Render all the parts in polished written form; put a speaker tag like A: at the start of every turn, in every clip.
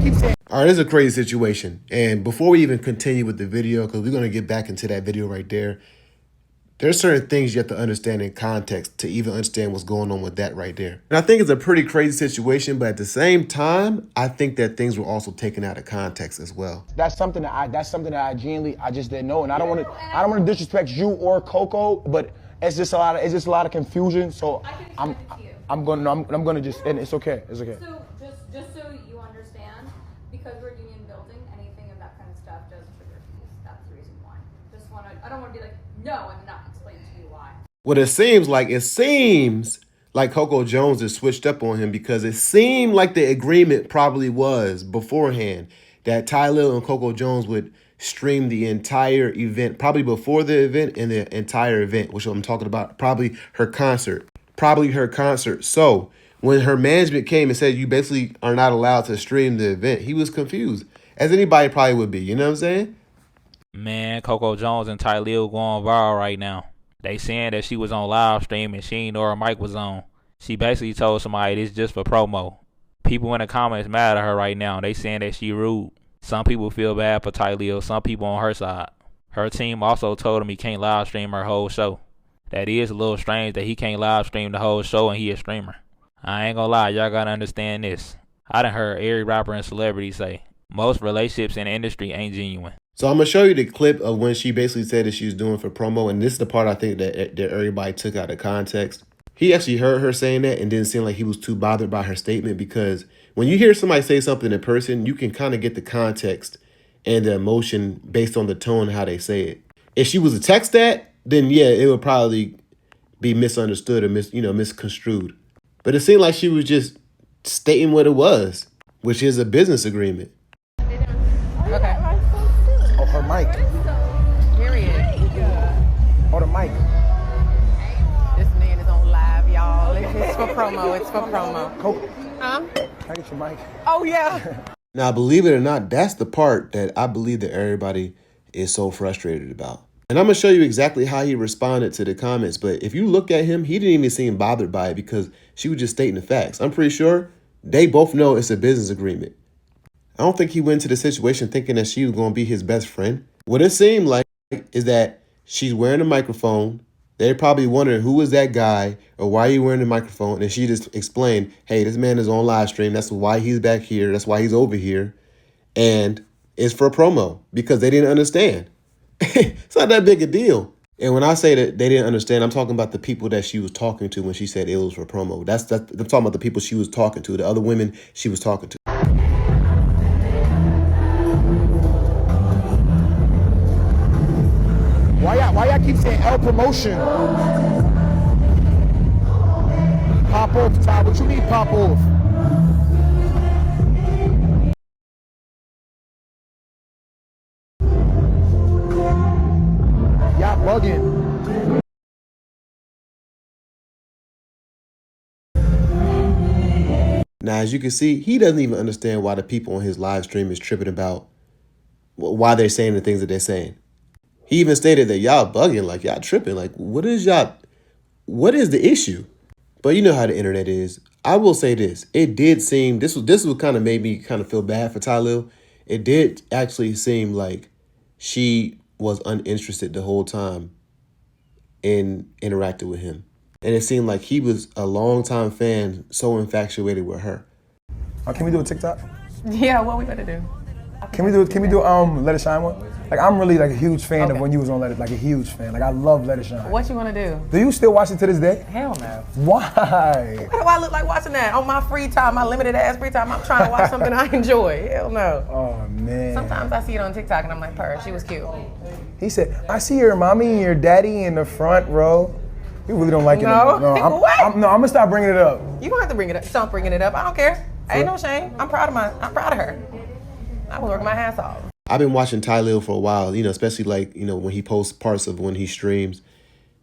A: All right, this is a crazy situation. And before we even continue with the video, because we're going to get back into that video right there, there's certain things you have to understand in context to even understand what's going on with that right there. And I think it's a pretty crazy situation, but at the same time, I think that things were also taken out of context as well.
B: That's something that I genuinely just didn't know, and I don't want to disrespect you or Coco, but it's just a lot of confusion. So I'm gonna just, and it's okay.
C: So just so you understand, because we're union building, anything of that kind of stuff does trigger fees. That's the reason why. I don't want to be like, no, and not explain to you why.
A: What it seems like Coco Jones has switched up on him, because it seemed like the agreement probably was beforehand that Tylil and Coco Jones would stream the entire event, probably before the event and the entire event, which I'm talking about, probably her concert. So when her management came and said you basically are not allowed to stream the event, he was confused, as anybody probably would be. You know what I'm saying?
D: Man, Coco Jones and Tylil going viral right now. They saying that she was on live stream and she ain't know her mic was on. She basically told somebody this just for promo. People in the comments mad at her right now. They saying that she rude. Some people feel bad for Tylil, some people on her side. Her team also told him he can't live stream her whole show. That is a little strange that he can't live stream the whole show and he a streamer. I ain't gonna lie, y'all gotta understand this. I done heard every rapper and celebrity say, most relationships in the industry ain't genuine.
A: So I'm going to show you the clip of when she basically said that she was doing for promo. And this is the part I think that everybody took out of context. He actually heard her saying that and didn't seem like he was too bothered by her statement, because when you hear somebody say something in person, you can kind of get the context and the emotion based on the tone and how they say it. If she was to text that, then yeah, it would probably be misunderstood or misconstrued. But it seemed like she was just stating what it was, which is a business agreement.
E: Okay.
B: Oh, her mic.
E: Period.
B: Oh, the mic.
E: This man is on live, y'all. It's for promo. It's for promo.
B: Coco,
E: Huh?
B: can I get your mic?
E: Oh, yeah.
A: Now, believe it or not, that's the part that I believe that everybody is so frustrated about. And I'm going to show you exactly how he responded to the comments. But if you look at him, he didn't even seem bothered by it, because she was just stating the facts. I'm pretty sure they both know it's a business agreement. I don't think he went into the situation thinking that she was going to be his best friend. What it seemed like is that she's wearing a microphone. They're probably wondering, who is that guy, or why are you wearing a microphone? And she just explained, hey, this man is on live stream. That's why he's back here. That's why he's over here. And it's for promo, because they didn't understand. It's not that big a deal. And when I say that they didn't understand, I'm talking about the people that she was talking to when she said it was for promo. I'm talking about the people she was talking to, the other women she was talking to.
B: Why y'all keep saying L promotion? Pop off, Ty. What you mean pop off? Y'all bugging.
A: Now, as you can see, he doesn't even understand why the people on his live stream is tripping about why they're saying the things that they're saying. He even stated that y'all bugging, like y'all tripping. Like, what is the issue? But you know how the internet is. I will say this. It did seem, this was kind of made me kind of feel bad for Tylil. It did actually seem like she was uninterested the whole time in interacting with him. And it seemed like he was a longtime fan, so infatuated with her.
B: Can we do a TikTok?
E: Yeah, what we gonna do?
B: Can we do Let It Shine one? Like, I'm really like a huge fan of when you was on Let It, like a huge fan. Like, I love Let It Shine.
E: What you wanna do?
B: Do you still watch it to this day?
E: Hell no.
B: Why?
E: What do I look like watching that? On my free time, my limited ass free time, I'm trying to watch something I enjoy. Hell no.
B: Oh, man.
E: Sometimes I see it on TikTok and I'm like, purr, she was cute.
B: He said, I see your mommy and your daddy in the front row. You really don't like it.
E: No. What?
B: I'm gonna stop bringing it up.
E: You don't have to bring it up. Stop bringing it up. I don't care. Ain't no shame. I'm proud of her. I was working my ass off.
A: I've been watching Tylil for a while, especially like, when he posts parts of when he streams.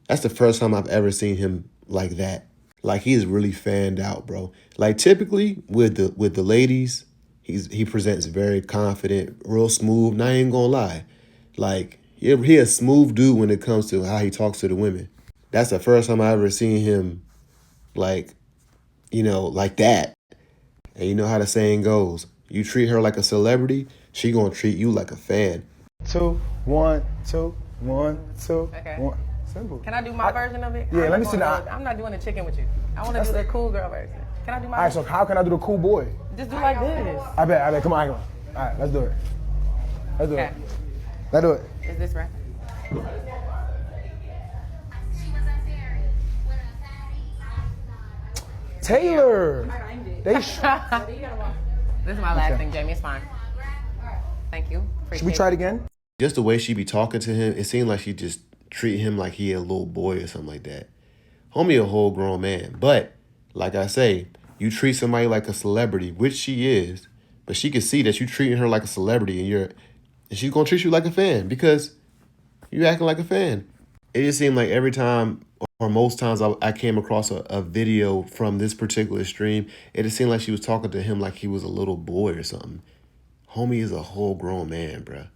A: That's the first time I've ever seen him like that. Like, he is really fanned out, bro. Like, typically with the ladies, he presents very confident, real smooth. And I ain't gonna lie. Like, he a smooth dude when it comes to how he talks to the women. That's the first time I ever seen him like, like that. And you know how the saying goes, You treat her like a celebrity, she gonna treat you like a fan.
B: 2, 1, 2, 1, 2,
E: Okay.
B: 1. Simple.
E: Can I do my version of it?
B: Yeah,
E: I'm
B: let me
E: not
B: see
E: gonna
B: that.
E: I'm not doing the chicken with you. I want to do the cool girl version. Can I do my
B: All right, so how can I do the cool boy?
E: Just do like this.
B: I bet. Come on. All right, let's do it. Let's do it.
E: Okay.
B: Let's do it.
E: Is this right?
B: Taylor. They
E: This is my last thing, Jamie. It's fine. Thank you.
B: Should we try it again?
A: Just the way she be talking to him, it seemed like she just treat him like he a little boy or something like that. Homie a whole grown man. But, like I say, you treat somebody like a celebrity, which she is, but she can see that you treating her like a celebrity and she's gonna treat you like a fan because you acting like a fan. It just seemed like every time or most times I came across a video from this particular stream, it just seemed like she was talking to him like he was a little boy or something. Homie is a whole grown man, bruh.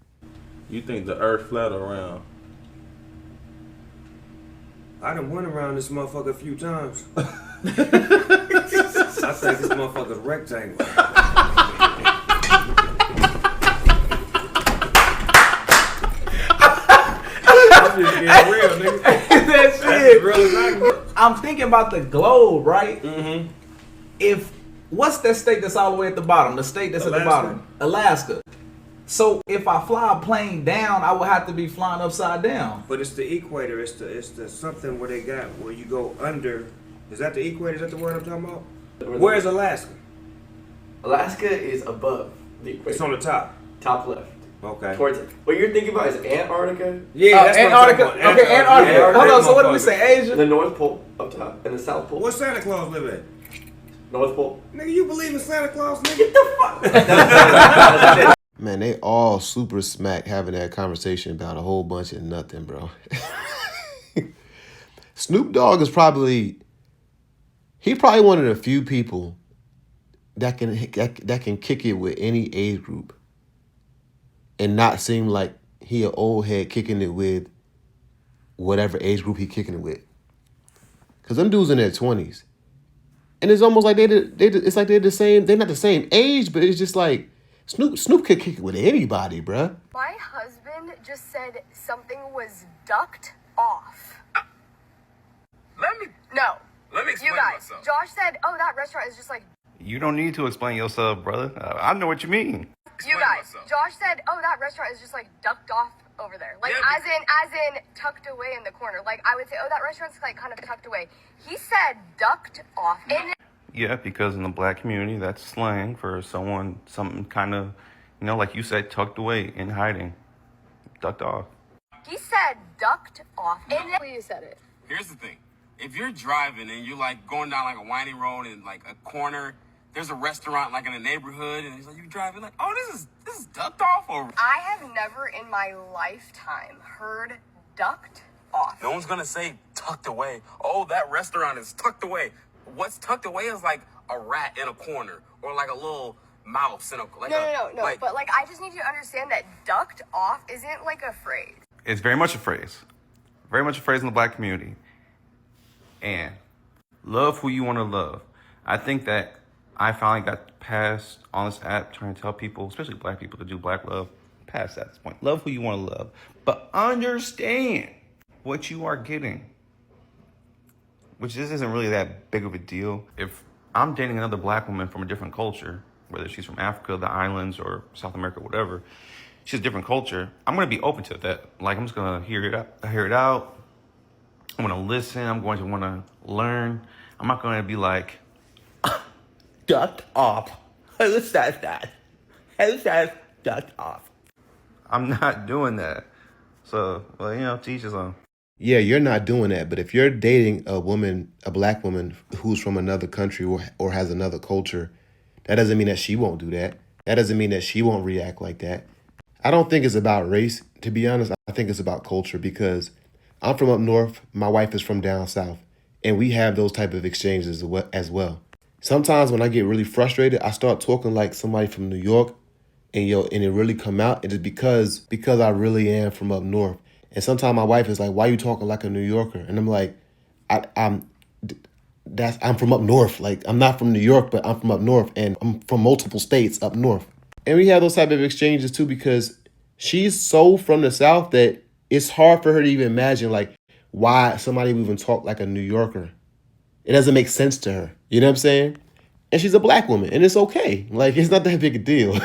F: You think the earth flat or round?
G: I done went around this motherfucker a few times. I think this motherfucker's rectangle. I'm just getting real, nigga.
H: That's
G: That's
H: it.
G: real as I can get.
H: I'm thinking about the globe, right?
G: Mm-hmm.
H: If what's that state that's all the way at the bottom? The state that's at the
G: Alaska.
H: bottom, Alaska. So if I fly a plane down, I would have to be flying upside down.
G: But it's the equator. It's the something where they got where you go under. Is that the equator? Is that the word I'm talking about? Where's Alaska?
I: Alaska is above the equator.
G: It's on the top.
I: Top left.
G: Okay.
I: Towards it. What you're thinking about is Antarctica,
G: Yeah, that's what I'm
H: Antarctica.
G: talking about.
H: Okay, Antarctica.
G: Yeah,
H: Hold on. So what did we
G: motherfucker.
H: say? Asia.
I: the North Pole up top, and the South Pole.
G: Where Santa Claus live at?
I: North Pole.
G: Nigga, you believe in Santa Claus, nigga?
A: Man, they all super smack having that conversation about a whole bunch of nothing, bro. Snoop Dogg is probably one of the few people that can kick it with any age group and not seem like he an old head kicking it with whatever age group he kicking it with. Cause them dudes in their 20s. And it's almost like it's like they're the same, they're not the same age, but it's just like Snoop could kick it with anybody, bruh.
J: My husband just said something was ducked off.
K: Let me explain
J: You guys,
K: myself.
J: Josh said, oh, that restaurant is just like,
K: You don't need to explain yourself, brother. I know what you mean.
J: you guys, Josh said, oh, that restaurant is just like ducked off over there. Like,
K: Yeah,
J: as in tucked away in the corner. Like, I would say, oh, that restaurant's like kind of tucked away. He said ducked off. And
K: Yeah, because in the black community, that's slang for something kind of, like you said, tucked away in hiding, ducked off.
J: he said ducked off. And then you said it.
L: Here's the thing. If you're driving and you're like going down like a winding road in like a corner, there's a restaurant like in a neighborhood, and it's like you driving like, oh, this is ducked off, or
J: I have never in my lifetime heard ducked off.
L: no one's gonna say tucked away. Oh, that restaurant is tucked away. What's tucked away is like a rat in a corner or like a little mouse in a like
J: No. But like, I just need you to understand that ducked off isn't like a phrase.
K: It's very much a phrase. Very much a phrase in the black community. And love who you want to love. I think that I finally got past on this app trying to tell people, especially black people, to do black love. Past that point. Love who you want to love. But understand what you are getting. Which this isn't really that big of a deal. If I'm dating another black woman from a different culture, whether she's from Africa, the islands, or South America, whatever, she's a different culture, I'm going to be open to that. Like, I'm just going to hear it out. I'm going to listen. I'm going to want to learn. I'm not going to be like, ducked off. Who says that? Who says ducked off? I'm not doing that. So, well, to each his own.
A: Yeah, you're not doing that. But if you're dating a black woman who's from another country or has another culture, that doesn't mean that she won't do that. That doesn't mean that she won't react like that. I don't think it's about race, to be honest. I think it's about culture because I'm from up north. My wife is from down south. And we have those type of exchanges as well. Sometimes when I get really frustrated, I start talking like somebody from New York and it really come out. And it's because I really am from up north. And sometimes my wife is like, why you talking like a New Yorker? And I'm like, I'm from up north. Like, I'm not from New York, but I'm from up north. And I'm from multiple states up north. And we have those type of exchanges too, because she's so from the South that it's hard for her to even imagine like why somebody would even talk like a New Yorker. It doesn't make sense to her. You know what I'm saying? And she's a black woman, and it's okay. Like, it's not that big a deal.